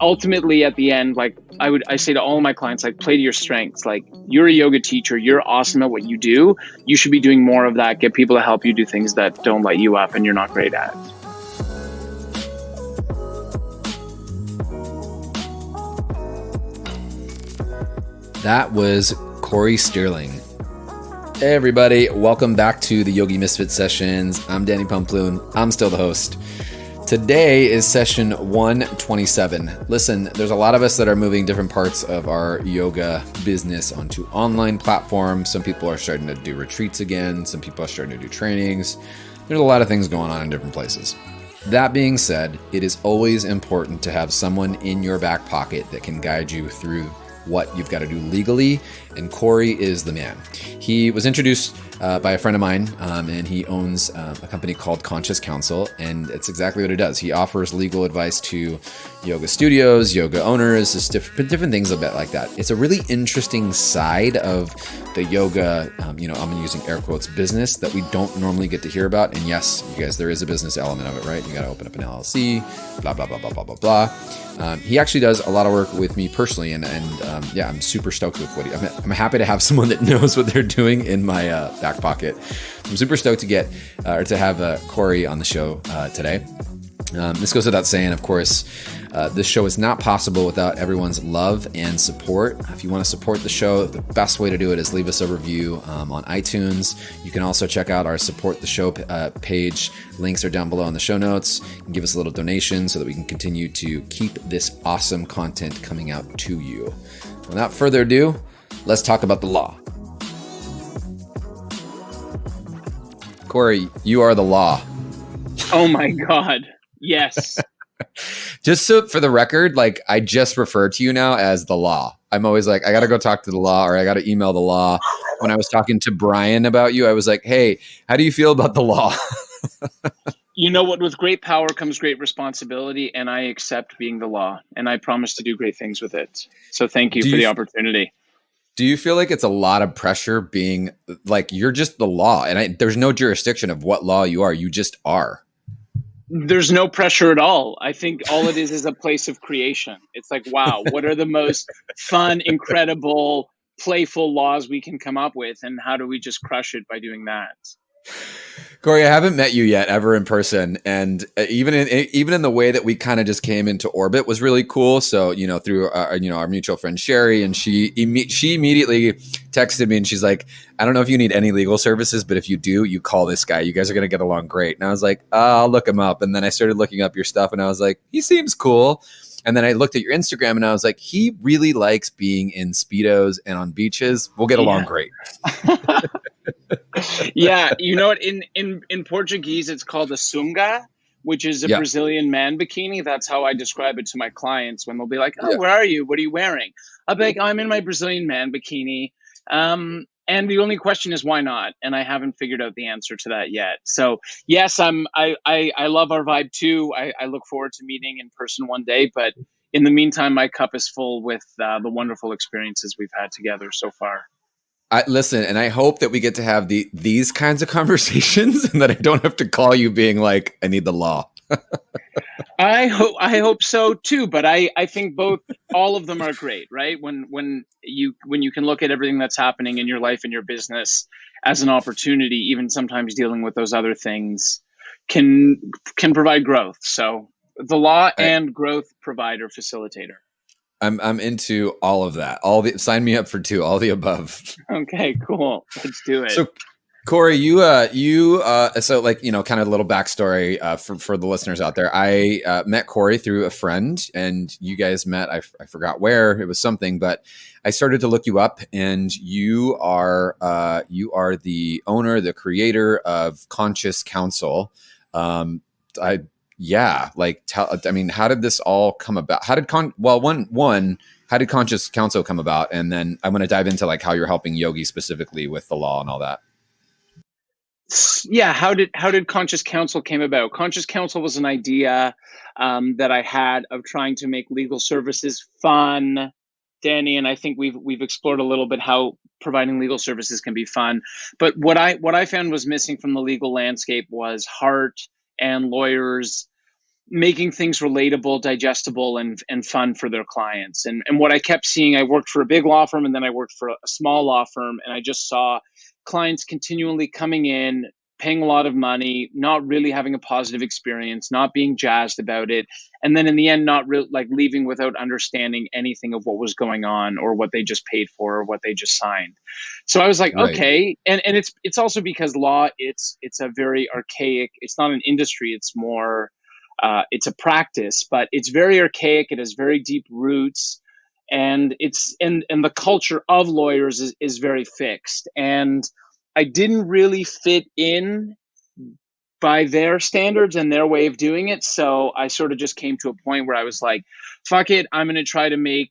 ultimately at the end, like I say to all my clients, like, play to your strengths. Like, you're a yoga teacher, you're awesome at what you do. You should be doing more of that. Get people to help you do things that don't light you up and you're not great at. That was Cory Sterling. Hey everybody, welcome back to the Yogi Misfit Sessions. I'm Danny Pumploon. I'm still the host. Today is session 127. Listen, there's a lot of us that are moving different parts of our yoga business onto online platforms. Some people are starting to do retreats again. Some people are starting to do trainings. There's a lot of things going on in different places. That being said, it is always important to have someone in your back pocket that can guide you through what you've got to do legally, and Cory is the man. He was introduced by a friend of mine, and he owns a company called Conscious Counsel, and it's exactly what he does. He offers legal advice to yoga studios, yoga owners, just different things a bit like that. It's a really interesting side of the yoga, I'm using air quotes, business that we don't normally get to hear about. And yes, you guys, there is a business element of it, right? You got to open up an LLC, blah, blah, blah, blah, blah, blah, blah. He actually does a lot of work with me personally, and I'm super stoked with what I'm happy to have someone that knows what they're doing in my back pocket. I'm super stoked to have Cory on the show today. This goes without saying, of course, this show is not possible without everyone's love and support. If you want to support the show, the best way to do it is leave us a review on iTunes. You can also check out our support the show page. Links are down below in the show notes. You can give us a little donation so that we can continue to keep this awesome content coming out to you. Without further ado, let's talk about the law. Cory, you are the law. Oh my God. Yes. Just so for the record, like, I just refer to you now as the law. I'm always like, I got to go talk to the law, or I got to email the law. When I was talking to Brian about you, I was like, hey, how do you feel about the law? You know what? With great power comes great responsibility, and I accept being the law, and I promise to do great things with it. So thank you for the opportunity. Do you feel like it's a lot of pressure being like, you're just the law, and there's no jurisdiction of what law you are. You just are. There's no pressure at all. I think all it is a place of creation. It's like, wow, what are the most fun, incredible, playful laws we can come up with, and how do we just crush it by doing that? Cory, I haven't met you yet ever in person, and even in the way that we kind of just came into orbit was really cool. So, through our mutual friend Sherry, and she immediately texted me, and she's like, I don't know if you need any legal services, but if you do, you call this guy. You guys are going to get along great. And I was like, I'll look him up. And then I started looking up your stuff, and I was like, he seems cool. And then I looked at your Instagram, and I was like, he really likes being in Speedos and on beaches. We'll get along great. Yeah, you know what? In Portuguese, it's called a sunga, which is a Brazilian man bikini. That's how I describe it to my clients when they'll be like, "Oh, where are you? What are you wearing?" I'll be like, "I'm in my Brazilian man bikini." And the only question is, why not? And I haven't figured out the answer to that yet. So yes, I love our vibe too. I look forward to meeting in person one day. But in the meantime, my cup is full with the wonderful experiences we've had together so far. Listen, and I hope that we get to have these kinds of conversations, and that I don't have to call you being like, I need the law. I hope so too, but I think all of them are great, right? When you can look at everything that's happening in your life and your business as an opportunity, even sometimes dealing with those other things can provide growth. So the law and growth provider, facilitator. I'm into all of that. Sign me up for all the above. Okay, cool. Let's do it. So, Cory, so kind of a little backstory for the listeners out there. I met Cory through a friend, and you guys met. I forgot where it was something, but I started to look you up, and you are the owner, the creator of Conscious Counsel. How did this all come about? How did how did Conscious Counsel come about? And then I want to dive into like how you're helping yogis specifically with the law and all that. Yeah, how did Conscious Counsel came about? Conscious Counsel was an idea that I had of trying to make legal services fun, Danny, and I think we've explored a little bit how providing legal services can be fun. But what I found was missing from the legal landscape was heart and lawyers making things relatable, digestible, and fun for their clients. And what I kept seeing, I worked for a big law firm and then I worked for a small law firm, and I just saw clients continually coming in, paying a lot of money, not really having a positive experience, not being jazzed about it, and then in the end, not like leaving without understanding anything of what was going on or what they just paid for or what they just signed. So I was like, Right. okay, and it's also because law, it's a very archaic. It's not an industry. It's more it's a practice, but it's very archaic. It has very deep roots, and and the culture of lawyers is very fixed. And I didn't really fit in by their standards and their way of doing it. So I sort of just came to a point where I was like, fuck it, I'm going to try to be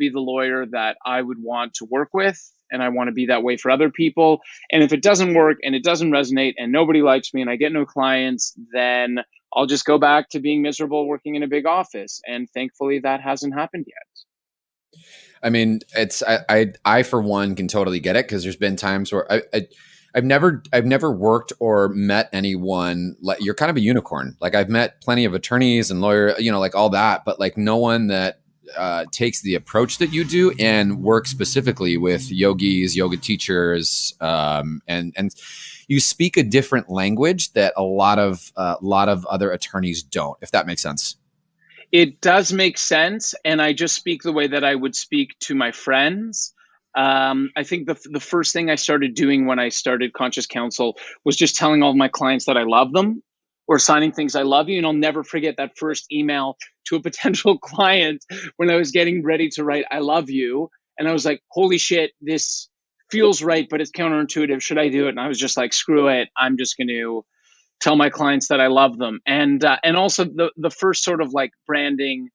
the lawyer that I would want to work with. And I want to be that way for other people. And if it doesn't work and it doesn't resonate and nobody likes me and I get no clients, then I'll just go back to being miserable working in a big office. And thankfully that hasn't happened yet. I mean, I for one can totally get it, because there's been times where I've never worked or met anyone like you're. Kind of a unicorn. Like, I've met plenty of attorneys and lawyers, like all that, but like no one that takes the approach that you do and works specifically with yogis, yoga teachers, and you speak a different language that a lot of other attorneys don't, if that makes sense. It does make sense, and I just speak the way that I would speak to my friends. I think the first thing I started doing when I started Conscious Counsel was just telling all of my clients that I love them, or signing things, I love you. And I'll never forget that first email to a potential client when I was getting ready to write, I love you. And I was like, holy shit, this feels right, but it's counterintuitive. Should I do it? And I was just like, screw it. I'm just going to tell my clients that I love them. And also the first sort of like branding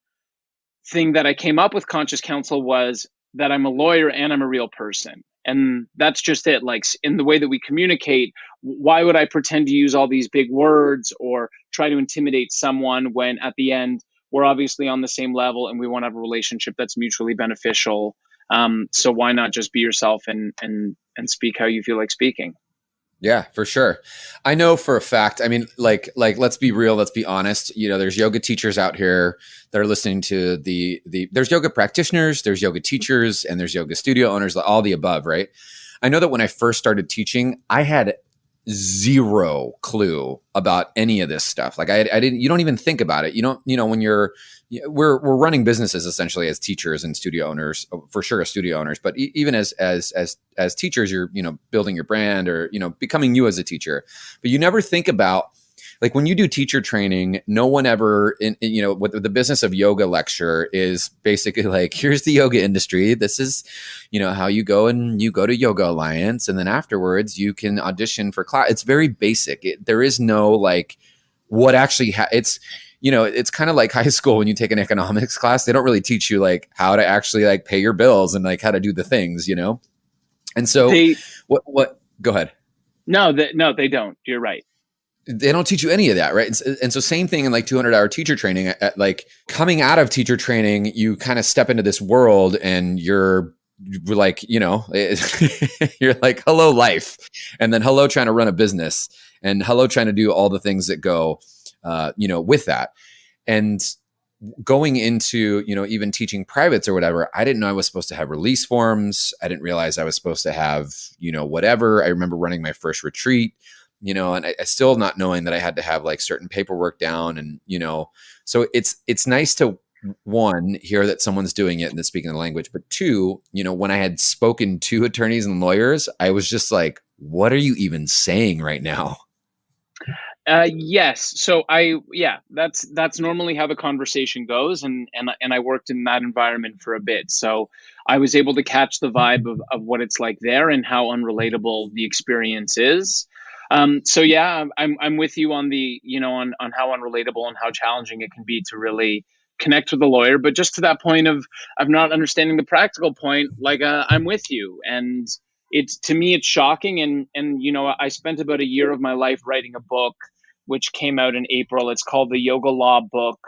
thing that I came up with Conscious Counsel was that I'm a lawyer and I'm a real person. And that's just it. Like, in the way that we communicate, why would I pretend to use all these big words or try to intimidate someone when at the end we're obviously on the same level and we want to have a relationship that's mutually beneficial? So why not just be yourself and speak how you feel like speaking? Yeah, for sure. I know for a fact. I mean, like, let's be real. Let's be honest. There's yoga teachers out here that are listening to there's yoga practitioners, there's yoga teachers, and there's yoga studio owners, all the above, right? I know that when I first started teaching, I had zero clue about any of this stuff. Like, I didn't, you don't even think about it. When we're running businesses essentially as teachers and studio owners, for sure as studio owners, but even as teachers, you're, building your brand or, becoming you as a teacher, but you never think about, like, when you do teacher training, no one ever what the business of yoga lecture is basically like, here's the yoga industry. This is, how you go to Yoga Alliance. And then afterwards you can audition for class. It's very basic. There is no like what actually, it's kind of like high school when you take an economics class. They don't really teach you like how to actually like pay your bills and like how to do the things, And so what, go ahead. No, they don't. You're right. They don't teach you any of that, right? And so same thing in like 200-hour teacher training. Like, coming out of teacher training, you kind of step into this world and you're like, you're like, hello life. And then hello trying to run a business, and hello trying to do all the things that go, with that. And going into, even teaching privates or whatever, I didn't know I was supposed to have release forms. I didn't realize I was supposed to have, whatever. I remember running my first retreat, and I still not knowing that I had to have like certain paperwork down. And, so it's nice to, one, hear that someone's doing it and they're speaking the language. But two, when I had spoken to attorneys and lawyers, I was just like, what are you even saying right now? Yes. So that's normally how the conversation goes. And I worked in that environment for a bit. So I was able to catch the vibe of what it's like there and how unrelatable the experience is. So yeah, I'm with you on the, on how unrelatable and how challenging it can be to really connect with a lawyer. But just to that point of not understanding the practical point, like, I'm with you. And to me, it's shocking. And I spent about a year of my life writing a book, which came out in April. It's called the Yoga Law Book,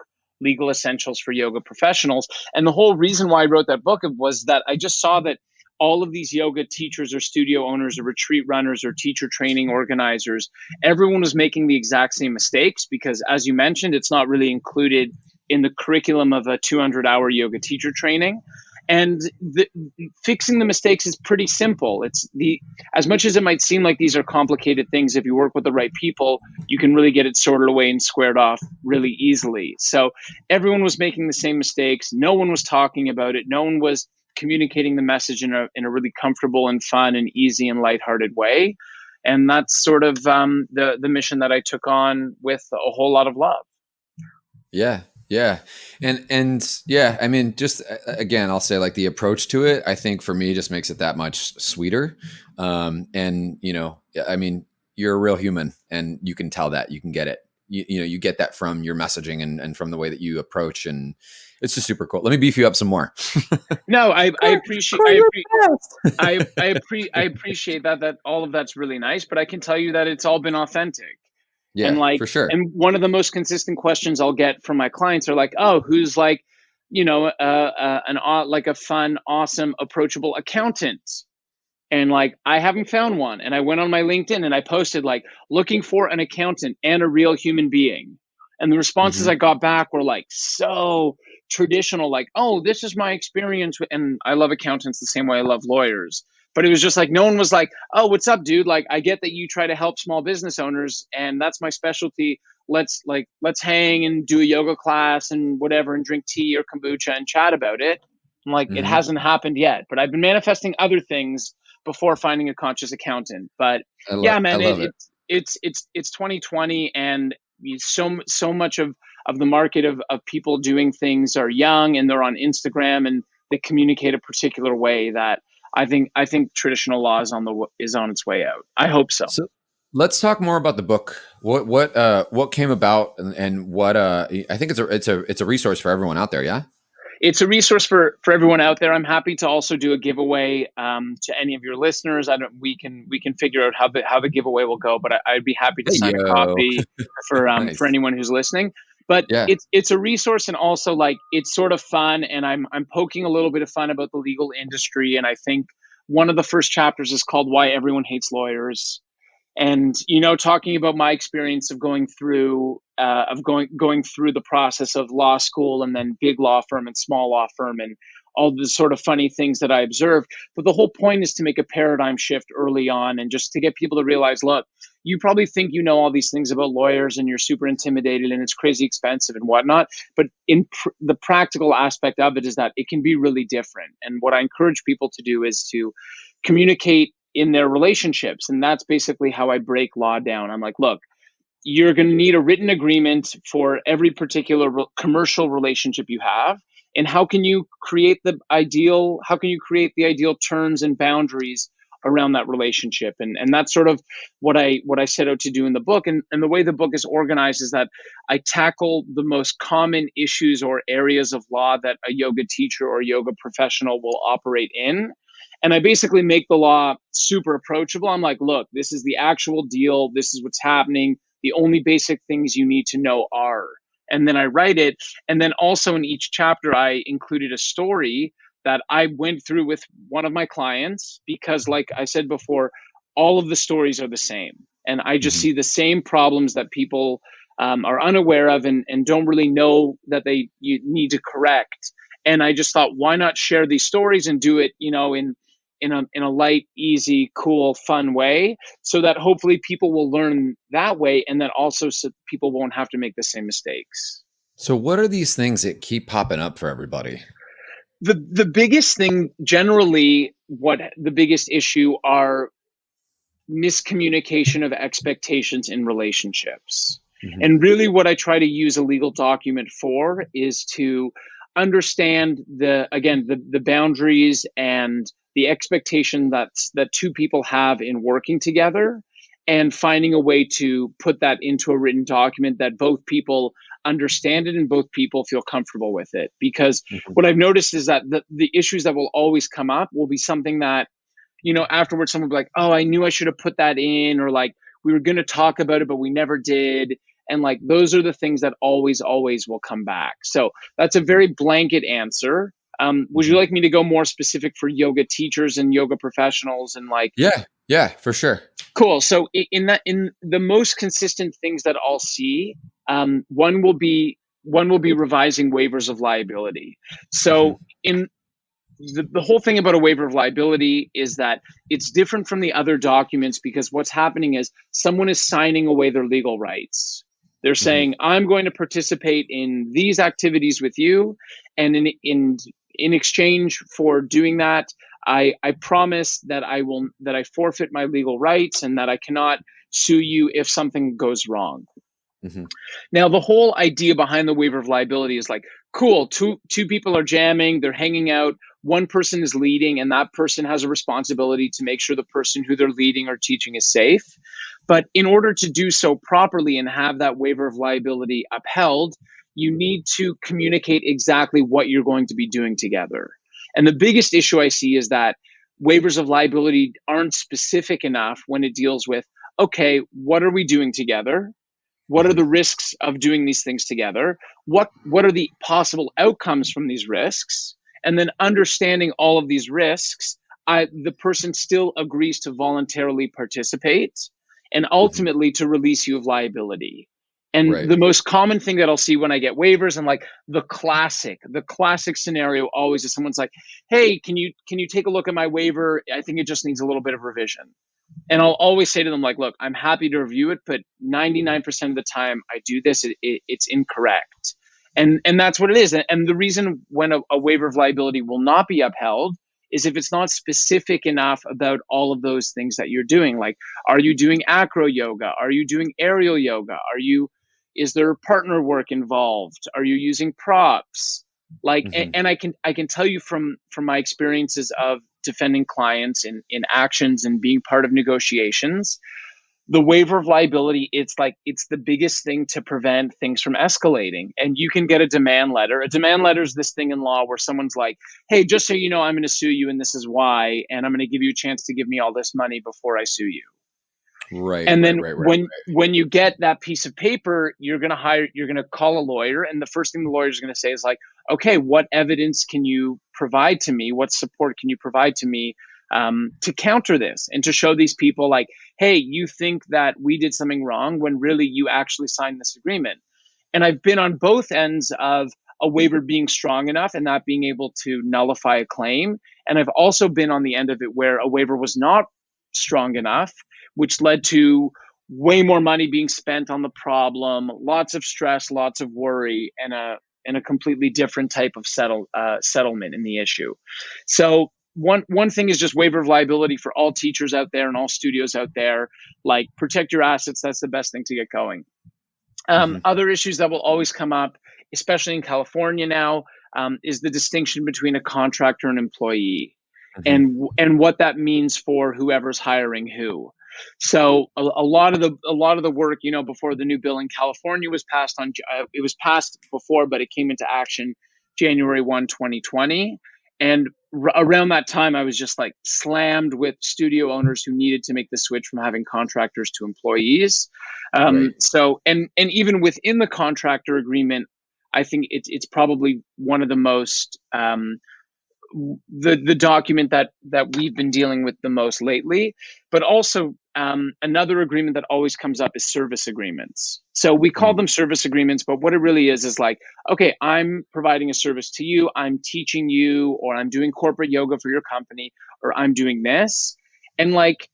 Legal Essentials for Yoga Professionals. And the whole reason why I wrote that book was that I just saw that all of these yoga teachers or studio owners or retreat runners or teacher training organizers, everyone was making the exact same mistakes because, as you mentioned, it's not really included in the curriculum of a 200-hour yoga teacher training. And fixing the mistakes is pretty simple. As much as it might seem like these are complicated things, if you work with the right people, you can really get it sorted away and squared off really easily. So everyone was making the same mistakes. No one was talking about it. No one was communicating the message in a really comfortable and fun and easy and lighthearted way. And that's sort of the mission that I took on with a whole lot of love. Yeah. Yeah. And yeah, I mean, just again, I'll say like the approach to it, I think for me just makes it that much sweeter. And you know, I mean, you're a real human and you can tell that, you can get it. You know, you get that from your messaging and from the way that you approach, and it's just super cool. Let me beef you up some more. No, I appreciate that all of that's really nice, but I can tell you that it's all been authentic. Yeah, for sure. And one of the most consistent questions I'll get from my clients are like, oh, who's like, you know, like a fun, awesome, approachable accountant? And like, I haven't found one. And I went on my LinkedIn and I posted like, looking for an accountant and a real human being. And the responses I got back were like, so traditional, like, oh, this is my experience. And I love accountants the same way I love lawyers. But it was just like, no one was like, oh, what's up, dude? Like, I get that you try to help small business owners and that's my specialty. Let's hang and do a yoga class and whatever and drink tea or kombucha and chat about it. I'm like, it hasn't happened yet, but I've been manifesting other things before finding a conscious accountant. But yeah, man, it's 2020 and so much of the market of people doing things are young and they're on Instagram and they communicate a particular way that I think traditional law is on its way out. I hope so. So let's talk more about the book. What came about and what I think it's a resource for everyone out there. Yeah. It's a resource for everyone out there. I'm happy to also do a giveaway to any of your listeners. We can figure out how the giveaway will go, but I'd be happy to sign a copy for nice. For anyone who's listening. But yeah. It's a resource, and also like it's sort of fun, and I'm poking a little bit of fun about the legal industry. And I think one of the first chapters is called "Why Everyone Hates Lawyers." And, you know, talking about my experience of going through the process of law school and then big law firm and small law firm and all the sort of funny things that I observed. But the whole point is to make a paradigm shift early on and just to get people to realize, look, you probably think you know all these things about lawyers and you're super intimidated and it's crazy expensive and whatnot. But the practical aspect of it is that it can be really different. And what I encourage people to do is to communicate in their relationships. And that's basically how I break law down. I'm like, look, you're going to need a written agreement for every particular commercial relationship you have. And how can you create the ideal terms and boundaries around that relationship? And that's sort of what I set out to do in the book. And the way the book is organized is that I tackle the most common issues or areas of law that a yoga teacher or yoga professional will operate in. And I basically make the law super approachable. I'm like, look, this is the actual deal. This is what's happening. The only basic things you need to know are. And then I write it. And then also in each chapter, I included a story that I went through with one of my clients because, like I said before, all of the stories are the same. And I just see the same problems that people are unaware of and don't really know that you need to correct. And I just thought, why not share these stories and do it, you know, in a light, easy, cool, fun way, so that hopefully people will learn that way, and then also so people won't have to make the same mistakes. So what are these things that keep popping up for everybody? The biggest thing, generally, the biggest issue are miscommunication of expectations in relationships. And really what I try to use a legal document for is to understand the boundaries and the expectation that two people have in working together, and finding a way to put that into a written document that both people understand it and both people feel comfortable with it. Because what I've noticed is that the issues that will always come up will be something that, you know, afterwards someone will be like, oh, I knew I should have put that in, or like we were going to talk about it, but we never did. And like, those are the things that always will come back. So that's a very blanket answer. Would you like me to go more specific for yoga teachers and yoga professionals and like? Yeah, for sure. Cool. So in the most consistent things that I'll see, one will be revising waivers of liability. So in the whole thing about a waiver of liability is that it's different from the other documents because what's happening is someone is signing away their legal rights. They're saying, I'm going to participate in these activities with you, and in exchange for doing that, I promise that I forfeit my legal rights and that I cannot sue you if something goes wrong. Now, the whole idea behind the waiver of liability is like, cool, two people are jamming, they're hanging out, one person is leading, and that person has a responsibility to make sure the person who they're leading or teaching is safe. But in order to do so properly and have that waiver of liability upheld, you need to communicate exactly what you're going to be doing together. And the biggest issue I see is that waivers of liability aren't specific enough when it deals with, okay, what are we doing together? What are the risks of doing these things together? What are the possible outcomes from these risks? And then understanding all of these risks, the person still agrees to voluntarily participate and ultimately to release you of liability. And the most common thing that I'll see when I get waivers, and like the classic scenario always is someone's like, hey, can you take a look at my waiver? I think it just needs a little bit of revision. And I'll always say to them, like, look, I'm happy to review it, but 99% of the time I do this, it's incorrect. And that's what it is. And the reason when a waiver of liability will not be upheld is if it's not specific enough about all of those things that you're doing. Like, are you doing acro yoga? Are you doing aerial yoga? Is there partner work involved? Are you using props? Like, and I can tell you from my experiences of defending clients in actions and being part of negotiations, the waiver of liability, it's the biggest thing to prevent things from escalating. And you can get a demand letter. A demand letter is this thing in law where someone's like, hey, just so you know, I'm going to sue you and this is why, and I'm going to give you a chance to give me all this money before I sue you. Right. And then when you get that piece of paper, you're going to call a lawyer. And the first thing the lawyer is going to say is like, okay, what evidence can you provide to me? What support can you provide to me to counter this and to show these people like, hey, you think that we did something wrong when really you actually signed this agreement. And I've been on both ends of a waiver being strong enough and not being able to nullify a claim. And I've also been on the end of it where a waiver was not strong enough, which led to way more money being spent on the problem, lots of stress, lots of worry, and a completely different type of settlement in the issue. So one thing is just waiver of liability for all teachers out there and all studios out there. Like, protect your assets. That's the best thing to get going. Other issues that will always come up, especially in California now, is the distinction between a contractor and employee, and what that means for whoever's hiring who. So a lot of the work, before the new bill in California was passed it was passed before, but it came into action January 1, 2020. And around that time, I was just like slammed with studio owners who needed to make the switch from having contractors to employees. So, and even within the contractor agreement, I think it's probably one of the most, the document that we've been dealing with the most lately. But also another agreement that always comes up is service agreements. So we call them service agreements, but what it really is like, okay, I'm providing a service to you, I'm teaching you, or I'm doing corporate yoga for your company, or I'm doing this. And like,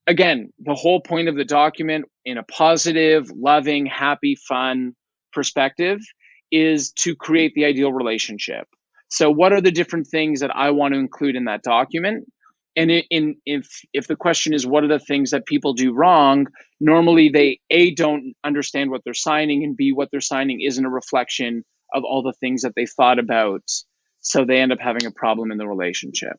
again, the whole point of the document in a positive, loving, happy, fun perspective is to create the ideal relationship. So what are the different things that I want to include in that document? And if the question is, what are the things that people do wrong? Normally they, A, don't understand what they're signing, and B, what they're signing isn't a reflection of all the things that they thought about. So they end up having a problem in the relationship.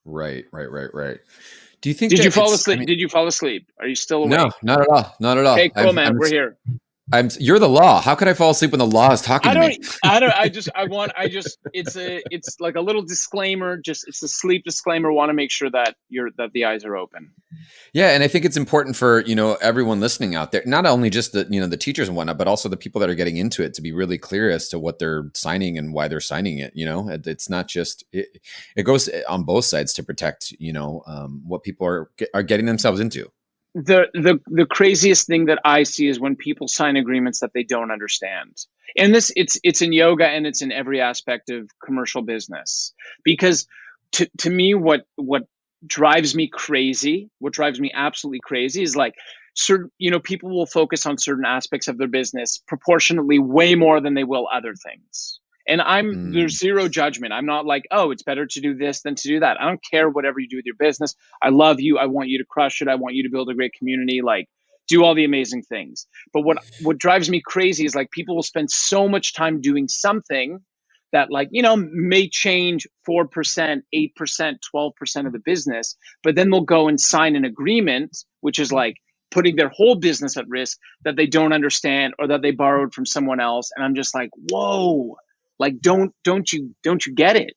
Right. Do you think Did you fall asleep? Did you fall asleep? Are you still awake? No, not at all. Okay, cool, man. We're here. You're the law. How could I fall asleep when the law is talking to me? It's like a little disclaimer. It's a sleep disclaimer. Want to make sure that the eyes are open. Yeah, and I think it's important for everyone listening out there, not only just the teachers and whatnot, but also the people that are getting into it, to be really clear as to what they're signing and why they're signing it. It's not just it goes on both sides to protect what people are getting themselves into. The craziest thing that I see is when people sign agreements that they don't understand. And it's in yoga and it's in every aspect of commercial business. Because to me, what drives me absolutely crazy is like certain, people will focus on certain aspects of their business proportionately way more than they will other things. And there's zero judgment. I'm not like, oh, it's better to do this than to do that. I don't care whatever you do with your business. I love you. I want you to crush it. I want you to build a great community, like do all the amazing things. But what drives me crazy is like people will spend so much time doing something that may change 4%, 8%, 12% of the business, but then they'll go and sign an agreement, which is like putting their whole business at risk that they don't understand or that they borrowed from someone else. And I'm just like, whoa. Like, don't you get it?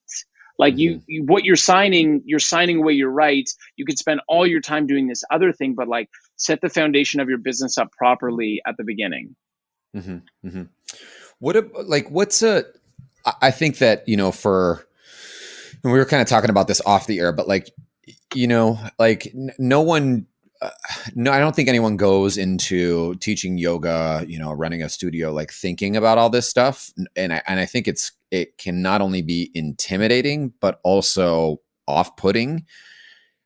Like you what you're signing away your rights. You could spend all your time doing this other thing, but like set the foundation of your business up properly at the beginning. Mm-hmm. Mm-hmm. I think that, and we were kind of talking about this off the air, but no one, I don't think anyone goes into teaching yoga, running a studio, like thinking about all this stuff. And I think it can not only be intimidating, but also off-putting.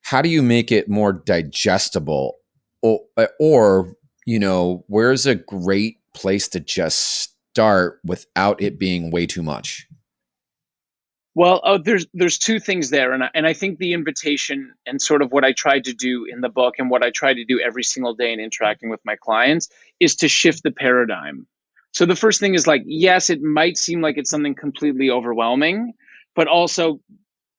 How do you make it more digestible? Or where's a great place to just start without it being way too much? Well, there's two things there, and I think the invitation and sort of what I tried to do in the book and what I try to do every single day in interacting with my clients is to shift the paradigm. So the first thing is like, yes, it might seem like it's something completely overwhelming, but also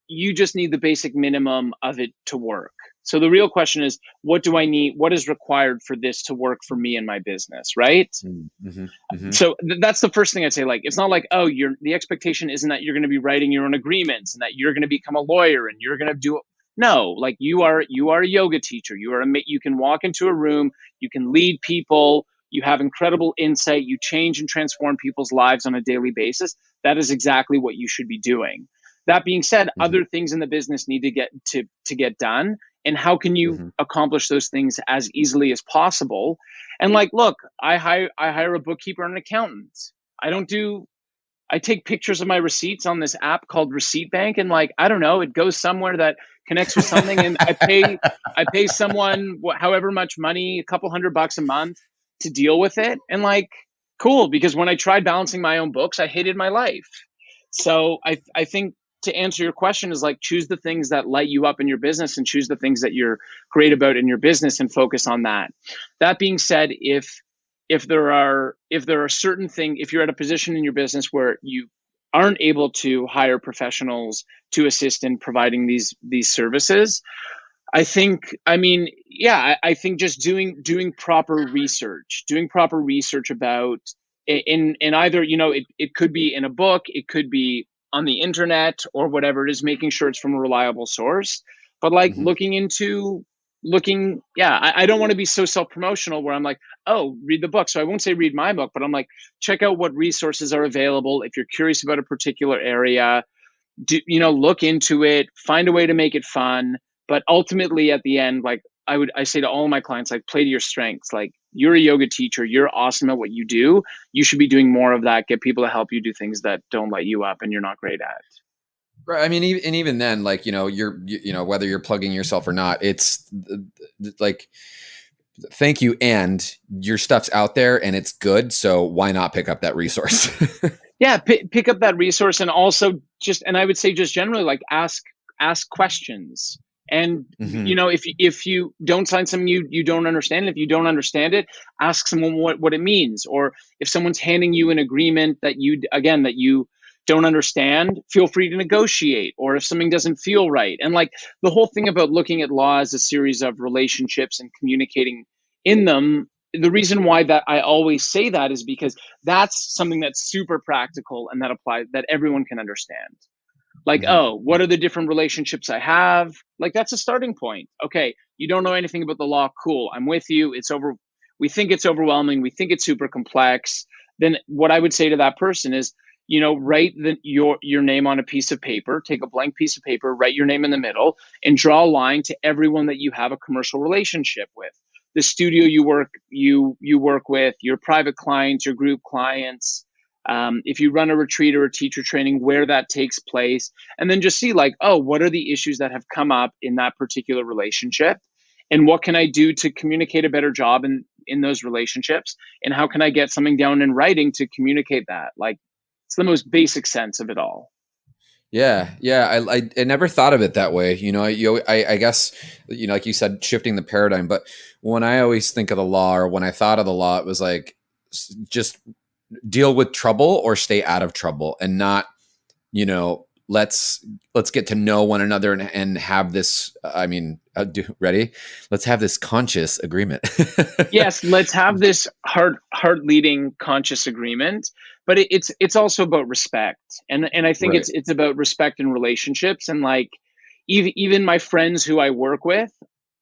you just need the basic minimum of it to work. So the real question is, what do I need? What is required for this to work for me and my business, right? Mm-hmm, mm-hmm. So that's the first thing I'd say. Like, it's not like, oh, the expectation isn't that you're going to be writing your own agreements and that you're going to become a lawyer and you're going to do. No, like you are a yoga teacher. You can walk into a room, you can lead people, you have incredible insight, you change and transform people's lives on a daily basis. That is exactly what you should be doing. That being said, other things in the business need to get done. And how can you accomplish those things as easily as possible? And like, look, I hire a bookkeeper and an accountant. I take pictures of my receipts on this app called Receipt Bank, and like, I don't know, it goes somewhere that connects with something, and I pay someone however much money, a couple $100 a month to deal with it. And like, cool, because when I tried balancing my own books, I hated my life. So I think to answer your question is like, choose the things that light you up in your business and choose the things that you're great about in your business and focus on that. That being said, if there are certain things, if you're at a position in your business where you aren't able to hire professionals to assist in providing these services, I think just doing proper research about in either, it could be in a book, it could be on the internet or whatever it is, making sure it's from a reliable source. But like I don't want to be so self-promotional where I'm like, oh, read the book. So I won't say read my book, but I'm like, check out what resources are available. If you're curious about a particular area, look into it, find a way to make it fun. But ultimately at the end, like I say to all my clients, like, play to your strengths. Like, you're a yoga teacher, you're awesome at what you do. You should be doing more of that. Get people to help you do things that don't light you up and you're not great at. Right. I mean, even then, like, you're whether you're plugging yourself or not, it's like, thank you. And your stuff's out there and it's good. So why not pick up that resource? Yeah. Pick up that resource. And also and I would say just generally, like, ask questions. And, if you don't sign something you don't understand, if you don't understand it, ask someone what it means. Or if someone's handing you an agreement that you don't understand, feel free to negotiate. Or if something doesn't feel right. And like, the whole thing about looking at law as a series of relationships and communicating in them, the reason why that I always say that is because that's something that's super practical and that applies, that everyone can understand. Like, Mhm. oh, what are the different relationships I have? Like, that's a starting point. Okay, you don't know anything about the law. Cool, I'm with you. It's over. We think it's overwhelming. We think it's super complex. Then what I would say to that person is, write your name on a piece of paper. Take a blank piece of paper, write your name in the middle, and draw a line to everyone that you have a commercial relationship with. The studio you work with, your private clients, your group clients, if you run a retreat or a teacher training, where that takes place, and then just see like, oh, what are the issues that have come up in that particular relationship, and what can I do to communicate a better job in those relationships, and how can I get something down in writing to communicate that? Like, it's the most basic sense of it all. Yeah, yeah. I never thought of it that way. I guess, like you said, shifting the paradigm. But when I always think of the law, or when I thought of the law, it was like, just deal with trouble or stay out of trouble, and not, let's get to know one another and have this. I mean, ready? Let's have this conscious agreement. Yes, let's have this heart leading conscious agreement, but it's also about respect, and I think Right. it's about respect in relationships, and like, even my friends who I work with,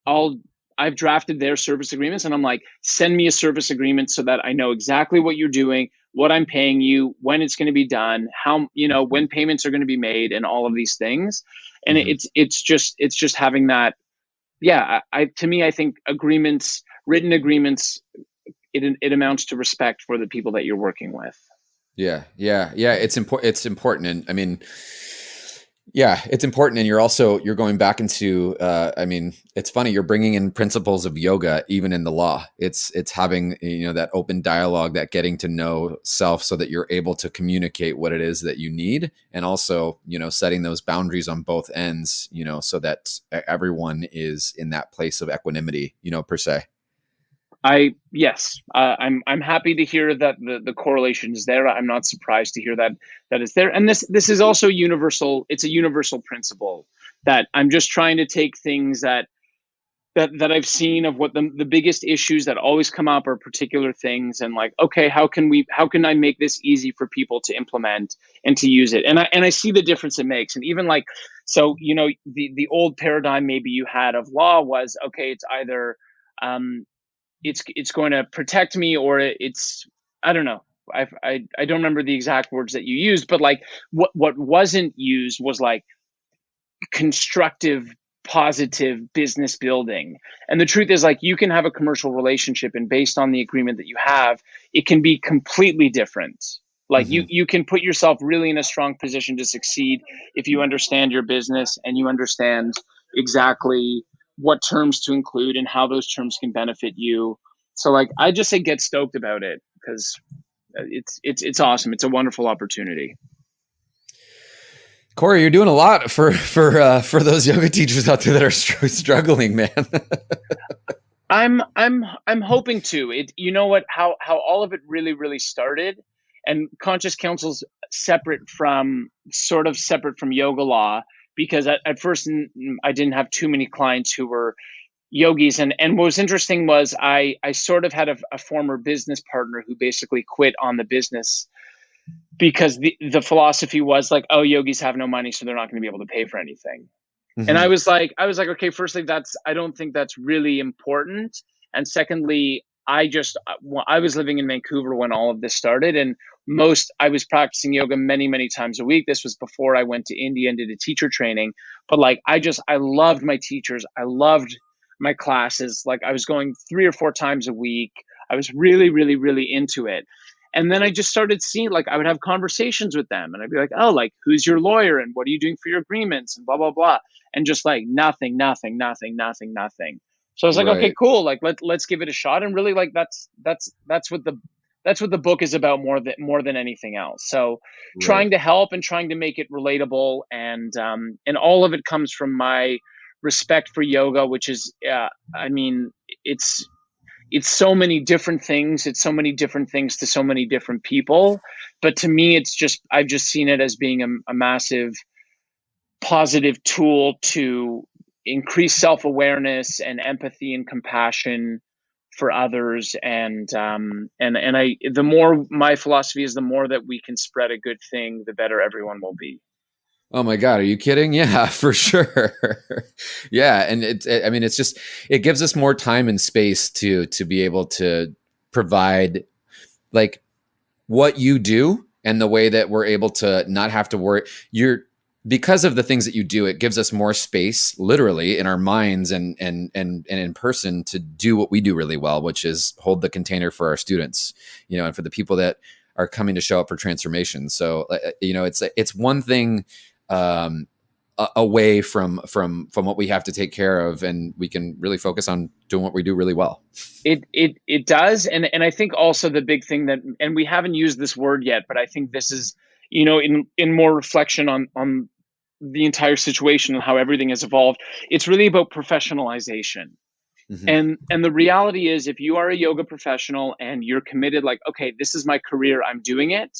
I'll I've drafted their service agreements, and I'm like, send me a service agreement so that I know exactly what you're doing, what I'm paying you, when it's going to be done, how, when payments are going to be made, and all of these things. And Mhm. it's just having that. Yeah, I to me, I think written agreements, it amounts to respect for the people that you're working with. Yeah, yeah, yeah. It's important. It's important, and I mean, yeah, it's important. And you're going back into. I mean, it's funny. You're bringing in principles of yoga even in the law. It's having that open dialogue, that getting to know self, so that you're able to communicate what it is that you need, and also setting those boundaries on both ends. So that everyone is in that place of equanimity. Per se. Yes, I'm happy to hear that the correlation is there. I'm not surprised to hear that it's there. And this is also universal. It's a universal principle that I'm just trying to take things that I've seen of what the biggest issues that always come up are particular things, and like, okay, how can I make this easy for people to implement and to use it? And I see the difference it makes. And even like, so the old paradigm maybe you had of law was, okay, it's either um, it's going to protect me, or it's, I don't know. I don't remember the exact words that you used, but like, what wasn't used was like constructive, positive business building. And the truth is, like, you can have a commercial relationship, and based on the agreement that you have, it can be completely different. Like, you Hmm. you can put yourself really in a strong position to succeed if you understand your business and you understand exactly what terms to include and how those terms can benefit you. So like, I just say get stoked about it, because it's awesome. It's a wonderful opportunity. Cory, you're doing a lot for those yoga teachers out there that are struggling, man. I'm hoping to. It, you know what, how all of it really started, and Conscious Counsel's separate from yoga law, because at first I didn't have too many clients who were yogis, and what was interesting was I sort of had a former business partner who basically quit on the business because the philosophy was like, oh, yogis have no money, so they're not going to be able to pay for anything. And Hmm. I was like, okay, firstly, I don't think that's really important. And secondly, I was living in Vancouver when all of this started, and I was practicing yoga many times a week. This was before I went to India and did a teacher training. But like, I loved my teachers. I loved my classes. Like, I was going 3 or 4 times a week. I was really into it. And then I just started seeing, like, I would have conversations with them, and I'd be like, oh, like, who's your lawyer and what are you doing for your agreements and blah blah blah, and just like nothing. So I was like, okay, Right, cool. Like, let's give it a shot. And really, like, that's what the book is about, more than anything else. So right. trying to help and trying to make it relatable, and all of it comes from my respect for yoga, which is, I mean, it's it's so many different things. It's so many different things to so many different people. But to me, I've just seen it as being a massive positive tool to increase self-awareness and empathy and compassion for others. And the more, my philosophy is, the more that we can spread a good thing, the better everyone will be. Oh my God, are you kidding? Yeah, for sure. Yeah, and I mean, it's just, it gives us more time and space to be able to provide like what you do, and the way that we're able to not have to worry. Because of the things that you do, it gives us more space, literally, in our minds and in person, to do what we do really well, which is hold the container for our students, and for the people that are coming to show up for transformation. So, it's one thing away from what we have to take care of, and we can really focus on doing what we do really well. It does, and I think also the big thing that, and we haven't used this word yet, but I think this is, in more reflection on the entire situation and how everything has evolved, it's really about professionalization. Mm-hmm. And the reality is, if you are a yoga professional and you're committed, like, okay, this is my career, I'm doing it.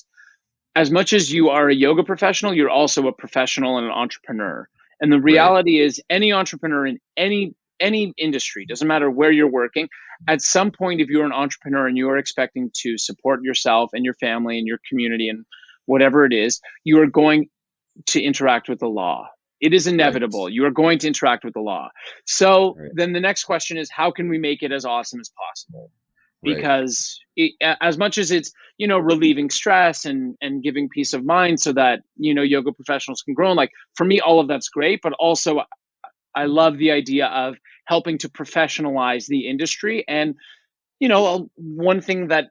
As much as you are a yoga professional, you're also a professional and an entrepreneur. And the reality is, any entrepreneur in any industry, doesn't matter where you're working, at some point, if you're an entrepreneur and you are expecting to support yourself and your family and your community and whatever it is, you are going to interact with the law. It is inevitable. Right. You are going to interact with the law. So then the next question is, how can we make it as awesome as possible? Because as much as it's, relieving stress and giving peace of mind so that, yoga professionals can grow. And like, for me, all of that's great, but also I love the idea of helping to professionalize the industry. And, one thing that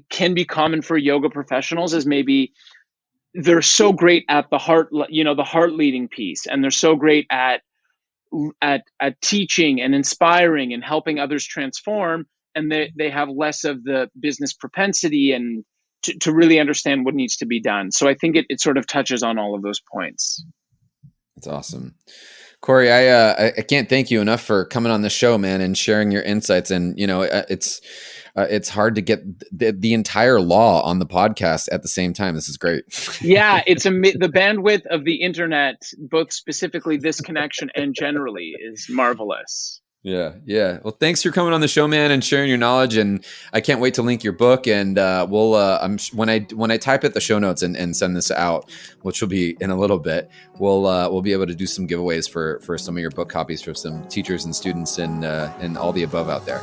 can be common for yoga professionals is maybe they're so great at the heart, the heart leading piece, and they're so great at teaching and inspiring and helping others transform, and they have less of the business propensity and to really understand what needs to be done. So I think it sort of touches on all of those points. That's awesome. Cory, I can't thank you enough for coming on the show, man, and sharing your insights. And, it's hard to get the entire law on the podcast at the same time. This is great. Yeah, it's the bandwidth of the internet, both specifically this connection and generally, is marvelous. Yeah. Well, thanks for coming on the show, man, and sharing your knowledge. And I can't wait to link your book. And we'll when I type it the show notes and send this out, which will be in a little bit, we'll be able to do some giveaways for some of your book copies for some teachers and students and all the above out there.